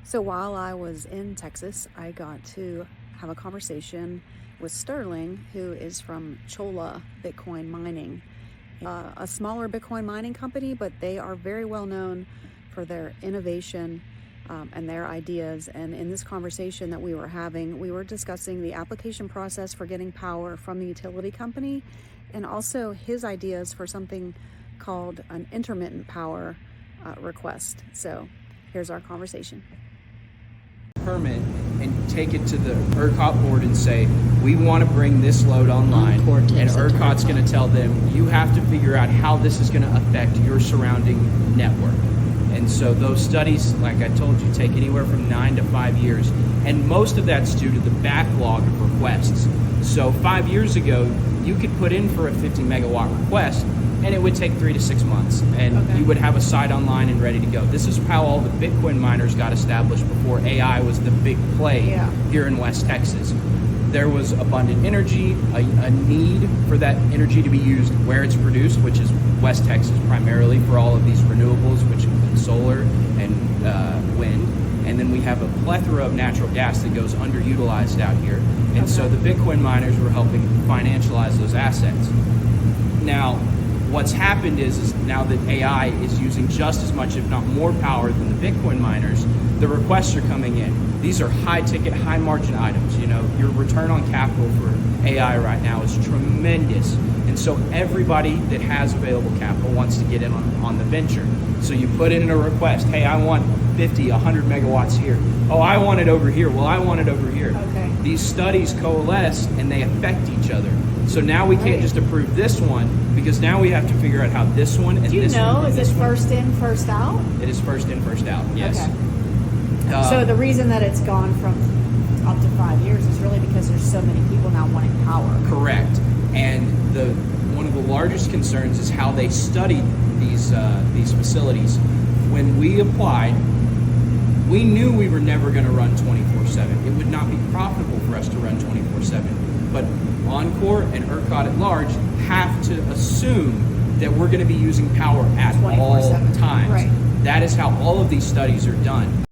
So while I was in Texas, I got to have a conversation with Stifling, who is from Cholla Bitcoin Mining, a smaller Bitcoin mining company, but they are very well known for their innovation and their ideas. And in this conversation that we were having, we were discussing the application process for getting power from the utility company, and also his ideas for something called an intermittent power request. So here's our conversation. Permit and take it to the ERCOT board and say, we want to bring this load online, and ERCOT's going to tell them, you have to figure out how this is going to affect your surrounding network. And so those studies, like I told you, take anywhere from 9 to 5 years, and most of that's due to the backlog of requests. So 5 years ago, you could put in for a 50 megawatt request, and it would take 3 to 6 months, and you would have a site online and ready to go. This is how all the Bitcoin miners got established before AI was the big play here in West Texas. There was abundant energy, a need for that energy to be used where it's produced, which is West Texas primarily for all of these renewables, which include solar and wind. And then we have a plethora of natural gas that goes underutilized out here. And so the Bitcoin miners were helping financialize those assets. Now, what's happened is now that AI is using just as much, if not more power than the Bitcoin miners, the requests are coming in. These are high ticket, high margin items. You know, your return on capital for AI right now is tremendous. And so everybody that has available capital wants to get in on the venture. So you put in a request, hey, I want 50, 100 megawatts here. Oh, I want it over here. Well, I want it over here. Okay. These studies coalesce and they affect each other. So now we can't just approve this one, because now we have to figure out how this one and this one. Do you know, is it first in, first out? It is first in, first out, yes. Okay. So the reason that it's gone from up to 5 years is really because there's so many people now wanting power. Correct. And one of the largest concerns is how they studied these facilities. When we applied, we knew we were never going to run 24/7. It would not be profitable for us to run 24/7. But Encore and ERCOT at large have to assume that we're going to be using power at all times. Right. That is how all of these studies are done.